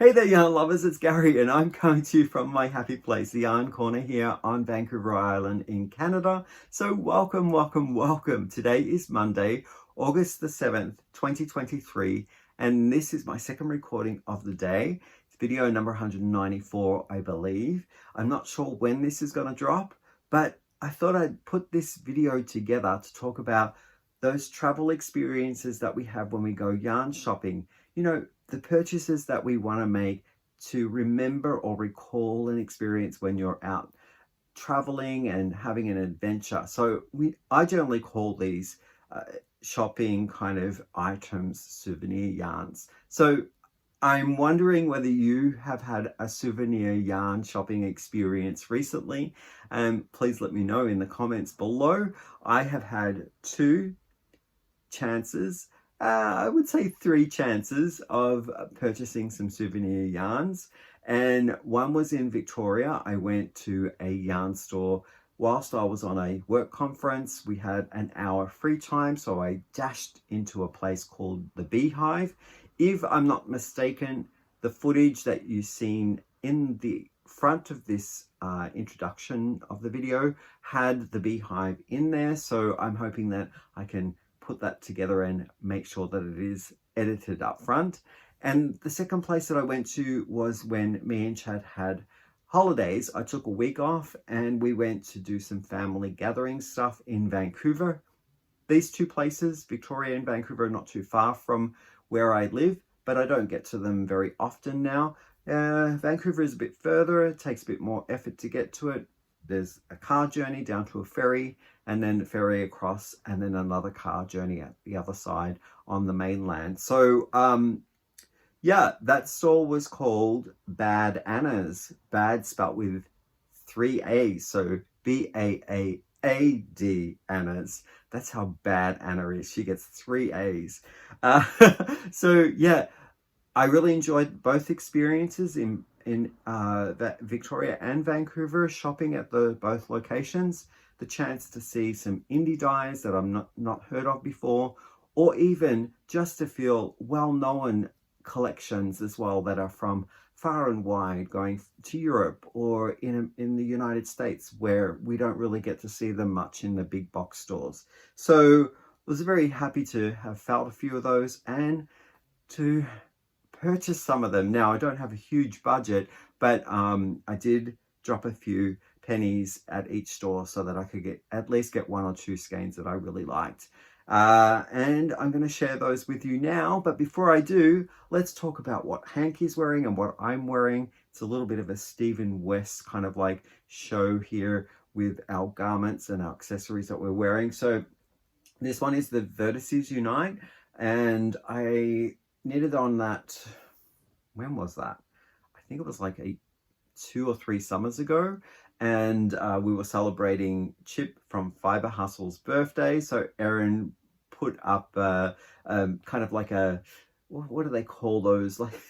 Hey there, yarn lovers, it's Gary, and I'm coming to you from my happy place, the Yarn Corner here on Vancouver Island in Canada. So welcome, welcome, welcome. Today is Monday, August the 7th, 2023, and this is my second recording of the day. It's video number 194, I believe. I'm not sure when this is going to drop, but I thought I'd put this video together to talk about those travel experiences that we have when we go yarn shopping. You know, the purchases that we want to make to remember or recall an experience when you're out traveling and having an adventure. So I generally call these shopping kind of items souvenir yarns. So I'm wondering whether you have had a souvenir yarn shopping experience recently. Please let me know in the comments below. I have had two chances, I would say 3 chances of purchasing some souvenir yarns, and one was in Victoria. I went to a yarn store whilst I was on a work conference. We had an hour free time, so I dashed into a place called the Beehive. If I'm not mistaken, the footage that you've seen in the front of this introduction of the video had the Beehive in there, so I'm hoping that I can put that together and make sure that it is edited up front. And the second place that I went to was when me and Chad had holidays. I took a week off and we went to do some family gathering stuff in Vancouver. These two places, Victoria and Vancouver, are not too far from where I live, but I don't get to them very often now. Vancouver is a bit further. It takes a bit more effort to get to it. There's a car journey down to a ferry, and then a ferry across, and then another car journey at the other side on the mainland. So yeah, that store was called Bad Anna's. Bad spelt with 3 A's, so B-A-A-A-D Anna's. That's how bad Anna is. She gets 3 A's. So yeah, I really enjoyed both experiences in Victoria and Vancouver, shopping at both locations. The chance to see some indie dyers that I'm not heard of before, or even just to feel well-known collections as well that are from far and wide, going to Europe or in the United States, where we don't really get to see them much in the big box stores. So I was very happy to have felt a few of those and to purchase some of them. Now, I don't have a huge budget, but I did drop a few pennies at each store so that I could at least get 1 or 2 skeins that I really liked. And I'm going to share those with you now. But before I do, let's talk about what Hank is wearing and what I'm wearing. It's a little bit of a Stephen West kind of like show here with our garments and our accessories that we're wearing. So this one is the Vertices Unite, and I knitted on that, when was that? I think it was like 2 or 3 summers ago, and we were celebrating Chip from Fiber Hustle's birthday. So Erin put up kind of like a, what do they call those, like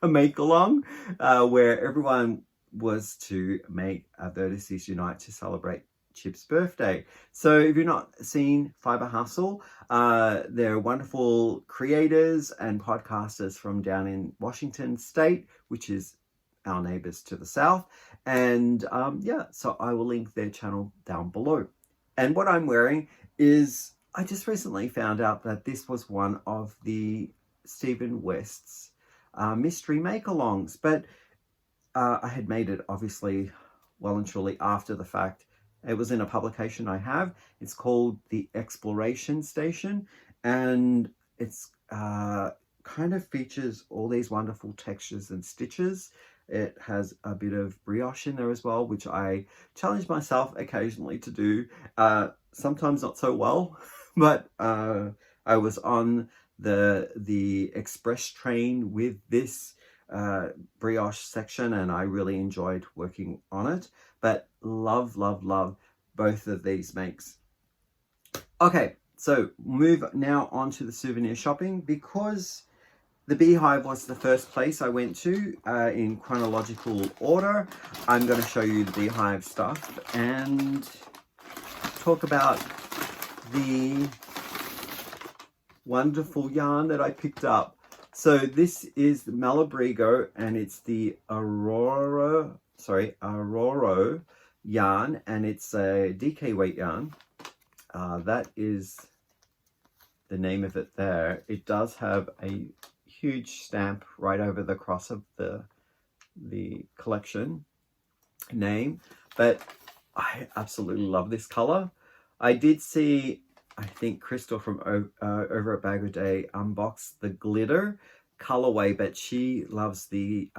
a make-along, where everyone was to make a Vertices Unite to celebrate Chip's birthday. So if you've not seen Fiber Hustle, they're wonderful creators and podcasters from down in Washington State, which is our neighbors to the south. And yeah, so I will link their channel down below. And what I'm wearing is, I just recently found out that this was one of the Stephen West's mystery make-alongs, but I had made it obviously well and truly after the fact. It was in a publication I have. It's called The Exploration Station, and it's kind of features all these wonderful textures and stitches. It has a bit of brioche in there as well, which I challenge myself occasionally to do. Sometimes not so well, but I was on the express train with this brioche section, and I really enjoyed working on it. But love, love, love both of these makes. Okay, so move now on to the souvenir shopping, because the Beehive was the first place I went to in chronological order. I'm going to show you the Beehive stuff and talk about the wonderful yarn that I picked up So this is the Malabrigo, and it's the Arroyo yarn, and it's a DK weight yarn. That is the name of it there. It does have a huge stamp right over the cross of the collection name, but I absolutely love this color. I did see, I think Crystal from over at Bag of Day unbox the glitter colorway, but she loves the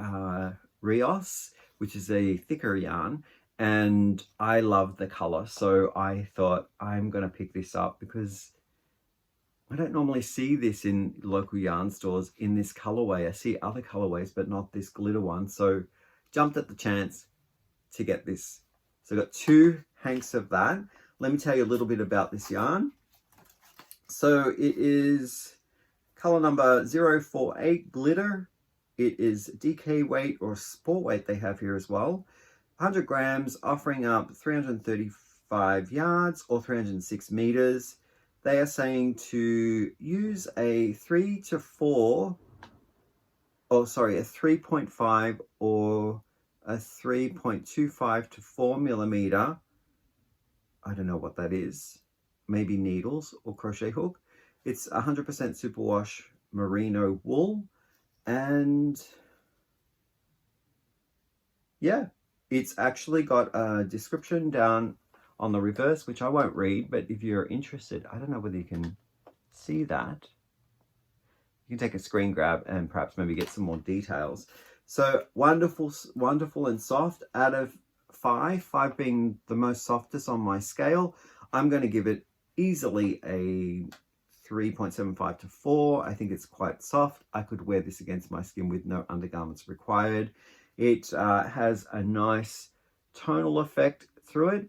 Rios, which is a thicker yarn, and I love the color, so I thought I'm gonna pick this up because I don't normally see this in local yarn stores in this colorway. I see other colorways, but not this glitter one, so jumped at the chance to get this. So I got 2 hanks of that. Let me tell you a little bit about this yarn. So it is color number 048 glitter. It is DK weight or sport weight they have here as well. 100 grams, offering up 335 yards or 306 meters. They are saying to use a 3.5 or a 3.25 to 4 millimeter. I don't know what that is. Maybe needles or crochet hook. It's 100% superwash merino wool, and yeah, it's actually got a description down on the reverse, which I won't read, but if you're interested, I don't know whether you can see that. You can take a screen grab and perhaps maybe get some more details. So wonderful, wonderful and soft. Out of 5 being the most softest on my scale, I'm going to give it easily a 3.75 to 4. I think it's quite soft. I could wear this against my skin with no undergarments required. It has a nice tonal effect through it,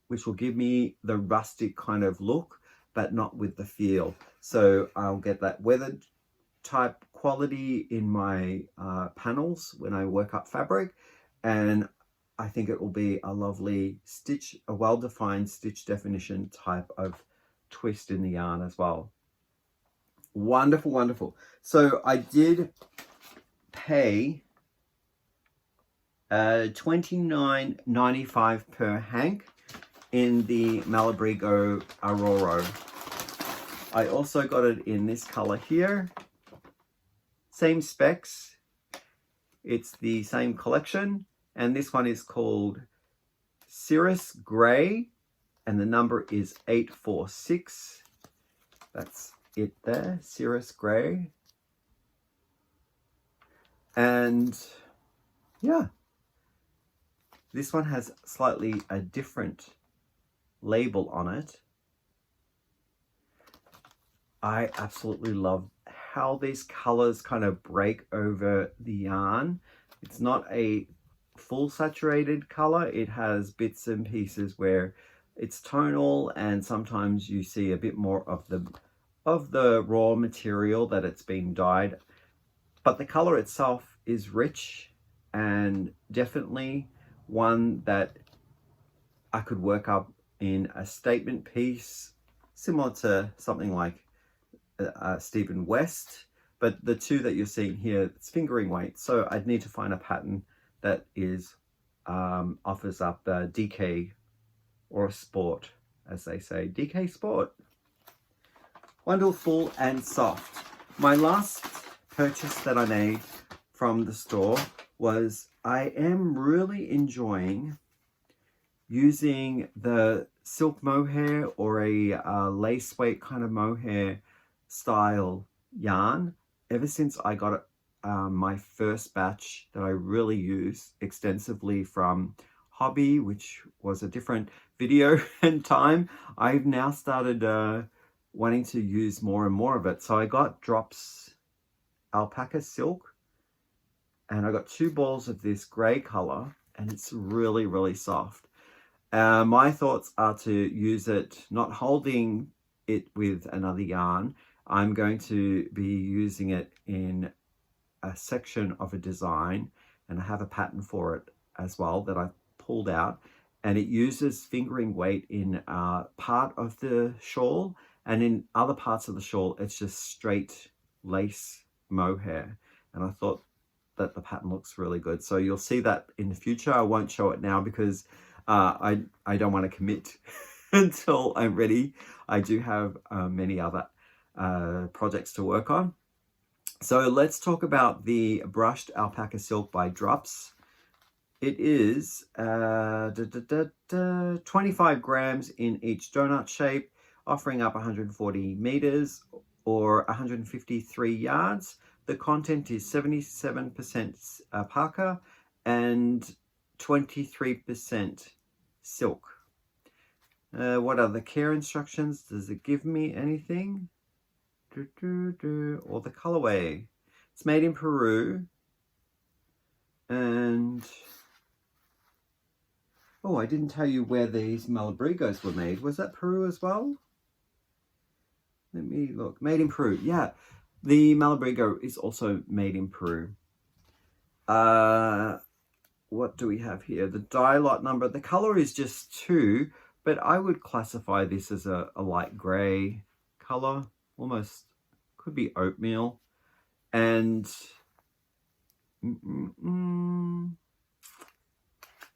which will give me the rustic kind of look, but not with the feel. So I'll get that weathered type quality in my panels when I work up fabric, and I think it will be a lovely stitch, a well-defined stitch definition type of twist in the yarn as well. Wonderful, wonderful. So I did pay $29.95 per hank in the Malabrigo Arroyo. I also got it in this color here. Same specs. It's the same collection, and this one is called Cirrus Gray, and the number is 846. That's it there, Cirrus Gray. And yeah, this one has slightly a different label on it. I absolutely love how these colors kind of break over the yarn. It's not a full saturated color. It has bits and pieces where it's tonal, and sometimes you see a bit more of the raw material that it's been dyed. But the color itself is rich and definitely one that I could work up in a statement piece, similar to something like Stephen West, but the 2 that you're seeing here, it's fingering weight. So I'd need to find a pattern that is offers up the DK or a sport, as they say, DK sport. Wonderful and soft. My last purchase that I made from the store was, I am really enjoying using the silk mohair or a lace weight kind of mohair style yarn ever since I got my first batch that I really use extensively from Hobby, which was a different video and time. I've now started wanting to use more and more of it. So I got drops alpaca silk, and I got 2 balls of this gray color, and it's really, really soft. My thoughts are to use it, not holding it with another yarn. I'm going to be using it in a section of a design, and I have a pattern for it as well that I've pulled out, and it uses fingering weight in part of the shawl, and in other parts of the shawl it's just straight lace mohair, and I thought that the pattern looks really good. So you'll see that in the future. I won't show it now because I don't want to commit until I'm ready. I do have many other projects to work on. So let's talk about the brushed alpaca silk by Drops. It is 25 grams in each donut shape, offering up 140 meters or 153 yards. The content is 77% alpaca and 23% silk. What are the care instructions? Does it give me anything? Or the colorway. It's made in Peru. And oh, I didn't tell you where these Malabrigos were made. Was that Peru as well? Let me look. Made in Peru. Yeah, the Malabrigo is also made in Peru. What do we have here? The dye lot number. The color is just 2, but I would classify this as a light gray color. Almost could be oatmeal. And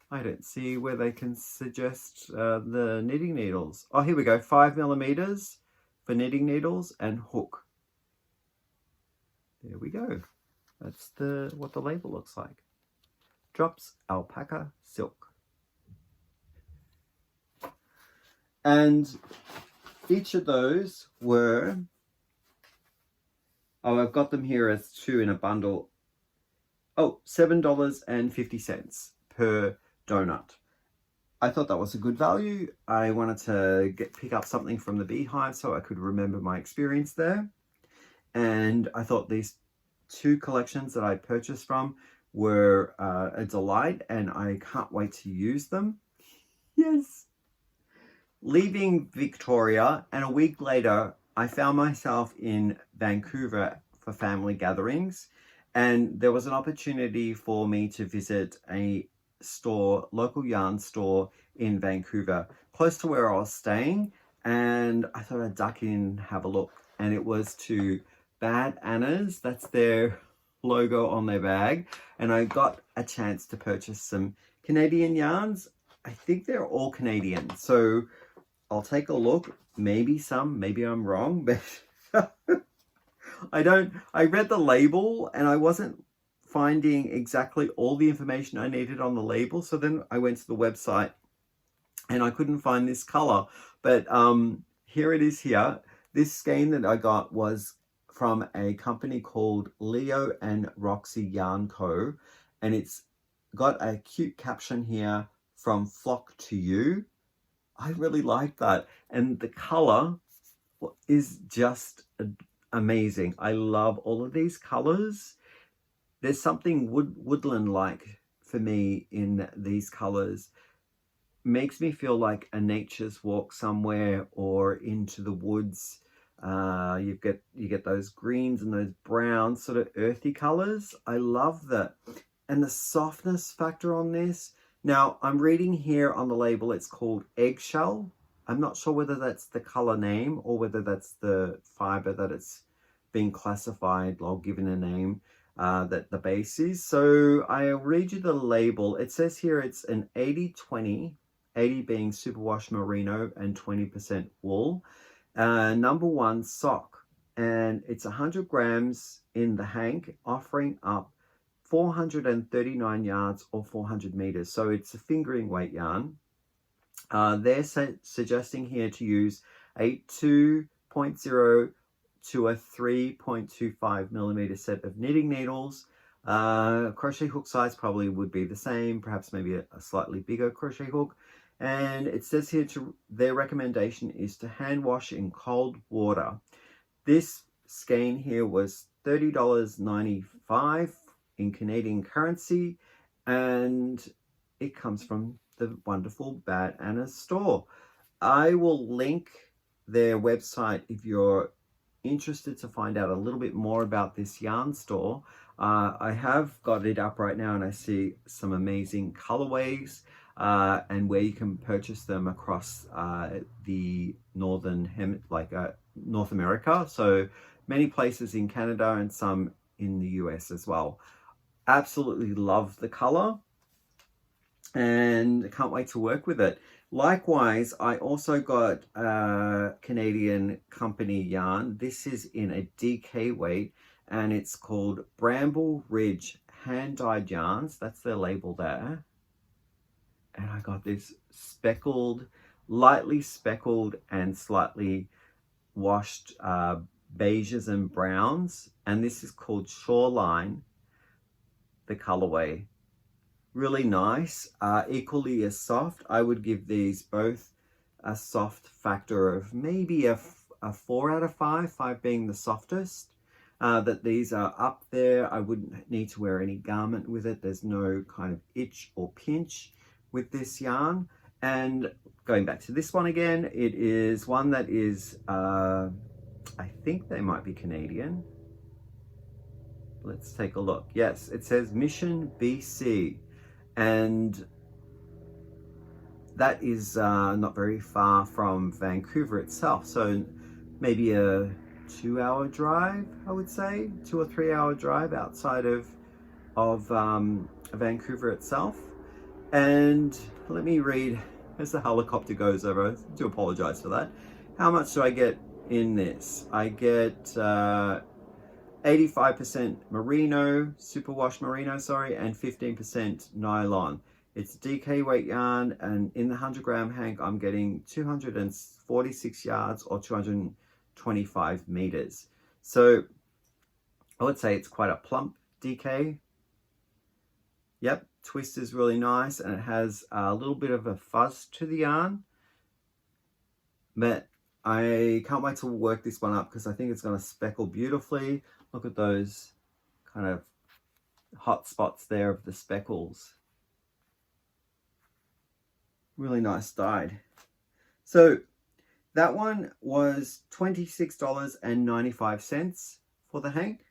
I don't see where they can suggest the knitting needles. Oh, here we go. 5 millimeters for knitting needles and hook. There we go. That's what the label looks like. Drops alpaca silk. And each of those were, oh, I've got them here as 2 in a bundle. Oh, $7.50 per donut. I thought that was a good value. I wanted to pick up something from the beehive so I could remember my experience there. And I thought these 2 collections that I purchased from were a delight, and I can't wait to use them. Yes. Leaving Victoria, and a week later, I found myself in Vancouver for family gatherings, and there was an opportunity for me to visit a store, local yarn store in Vancouver, close to where I was staying, and I thought I'd duck in and have a look. And it was to Bad Anna's. That's their logo on their bag, and I got a chance to purchase some Canadian yarns. I think they're all Canadian, so I'll take a look. Maybe I'm wrong, but I read the label and I wasn't finding exactly all the information I needed on the label. So then I went to the website and I couldn't find this color, but here it is here. This skein that I got was from a company called Leo and Roxy Yanco, and it's got a cute caption here, "From flock to you." I really like that, and the color is just amazing. I love all of these colors. There's something woodland-like for me in these colors. Makes me feel like a nature's walk somewhere or into the woods. You get those greens and those browns, sort of earthy colors. I love that. And the softness factor on this. Now, I'm reading here on the label, it's called Eggshell. I'm not sure whether that's the color name or whether that's the fiber that it's being classified or given a name that the base is. So I'll read you the label. It says here it's an 80-20, 80 being superwash merino and 20% wool. Number 1 sock, and it's 100 grams in the hank, offering up 439 yards or 400 meters. So it's a fingering weight yarn. They're suggesting here to use a 2.0 to a 3.25 millimeter set of knitting needles. Crochet hook size probably would be the same, perhaps maybe a slightly bigger crochet hook. And it says here their recommendation is to hand wash in cold water. This skein here was $30.95 in Canadian currency, and it comes from the wonderful Bad Anna's store. I will link their website if you're interested to find out a little bit more about this yarn store. I have got it up right now and I see some amazing colorways and where you can purchase them across the North America. So many places in Canada and some in the US as well. Absolutely love the color and can't wait to work with it. Likewise, I also got a Canadian company yarn. This is in a DK weight and it's called Bramble Ridge hand dyed yarns. That's their label there. And I got this speckled, lightly speckled and slightly washed beiges and browns. And this is called Shoreline, the colorway. Really nice, equally as soft. I would give these both a soft factor of maybe a 4 out of 5, 5 being the softest. That these are up there. I wouldn't need to wear any garment with it. There's no kind of itch or pinch with this yarn. And going back to this one again, it is one that is, I think they might be Canadian. Let's take a look. Yes, it says Mission BC. And that is not very far from Vancouver itself. So maybe a 2-hour drive, I would say, 2 or 3 hour drive outside of Vancouver itself. And let me read as the helicopter goes over. I do apologize for that. How much do I get in this? I get 85% merino, superwash merino, sorry, and 15% nylon. It's DK weight yarn, and in the 100-gram hank, I'm getting 246 yards or 225 meters. So I would say it's quite a plump DK. Yep, twist is really nice, and it has a little bit of a fuzz to the yarn. But I can't wait to work this one up because I think it's going to speckle beautifully. Look at those kind of hot spots there of the speckles. Really nice dyed. So that one was $26.95 for the hank.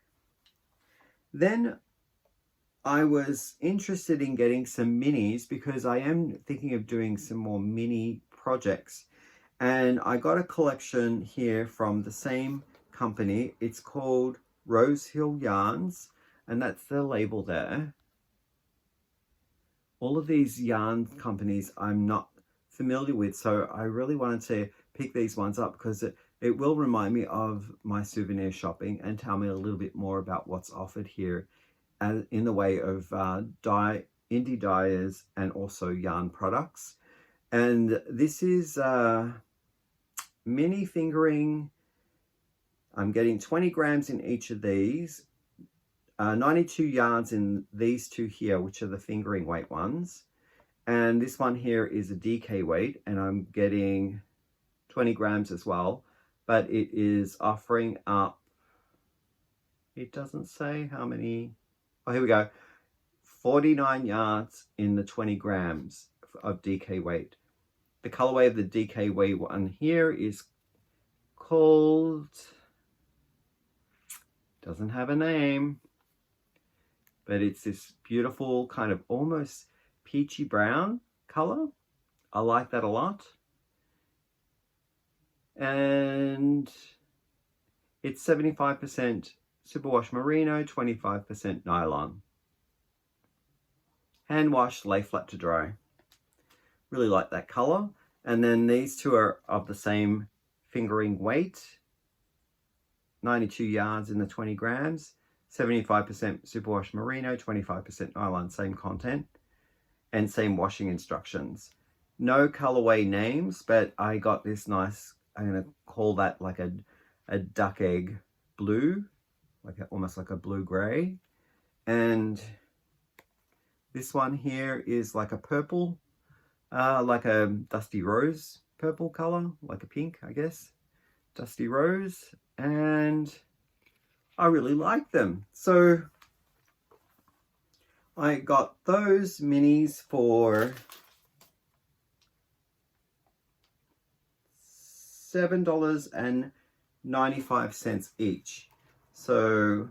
Then I was interested in getting some minis because I am thinking of doing some more mini projects. And I got a collection here from the same company. It's called Rose Hill Yarns, and that's the label there. All of these yarn companies I'm not familiar with, so I really wanted to pick these ones up because it will remind me of my souvenir shopping and tell me a little bit more about what's offered here in the way of indie dyers and also yarn products. And this is mini fingering. I'm getting 20 grams in each of these, 92 yards in these two here, which are the fingering weight ones. And this one here is a DK weight, and I'm getting 20 grams as well, but it is offering up, it doesn't say how many, oh, here we go, 49 yards in the 20 grams of DK weight. The colorway of the DK weight one here is called, doesn't have a name, but it's this beautiful kind of almost peachy brown color. I like that a lot. And it's 75% superwash merino, 25% nylon. Hand wash, lay flat to dry. Really like that color. And then these two are of the same fingering weight. 92 yards in the 20 grams, 75% superwash merino, 25% nylon, same content and same washing instructions. No colorway names, but I got this nice, I'm going to call that like a duck egg blue, almost like a blue gray. And this one here is like a purple, like a dusty rose purple color, like a pink, I guess. Dusty rose. And I really like them. So I got those minis for $7.95 each. So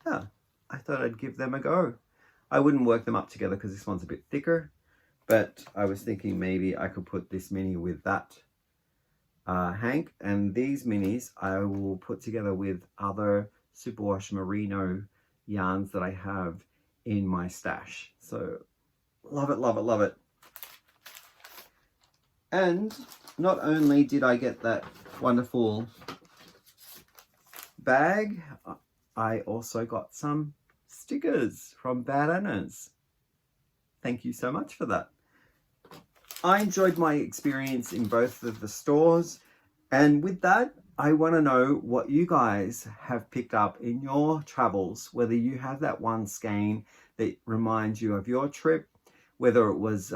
yeah, I thought I'd give them a go. I wouldn't work them up together because this one's a bit thicker, but I was thinking maybe I could put this mini with that hank, and these minis I will put together with other superwash merino yarns that I have in my stash. So love it, love it, love it. And not only did I get that wonderful bag, I also got some stickers from Bad Annas. Thank you so much for that. I enjoyed my experience in both of the stores, and with that, I want to know what you guys have picked up in your travels, whether you have that one skein that reminds you of your trip, whether it was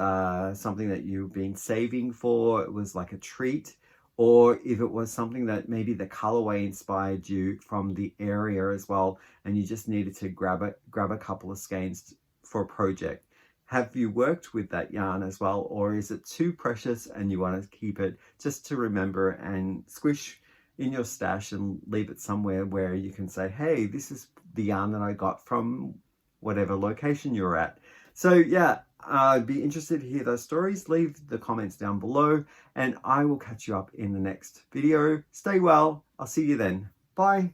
something that you've been saving for, it was like a treat, or if it was something that maybe the colorway inspired you from the area as well, and you just needed to grab a couple of skeins for a project. Have you worked with that yarn as well, or is it too precious and you want to keep it just to remember and squish in your stash and leave it somewhere where you can say, hey, this is the yarn that I got from whatever location you're at. So yeah, I'd be interested to hear those stories. Leave the comments down below and I will catch you up in the next video. Stay well. I'll see you then. Bye.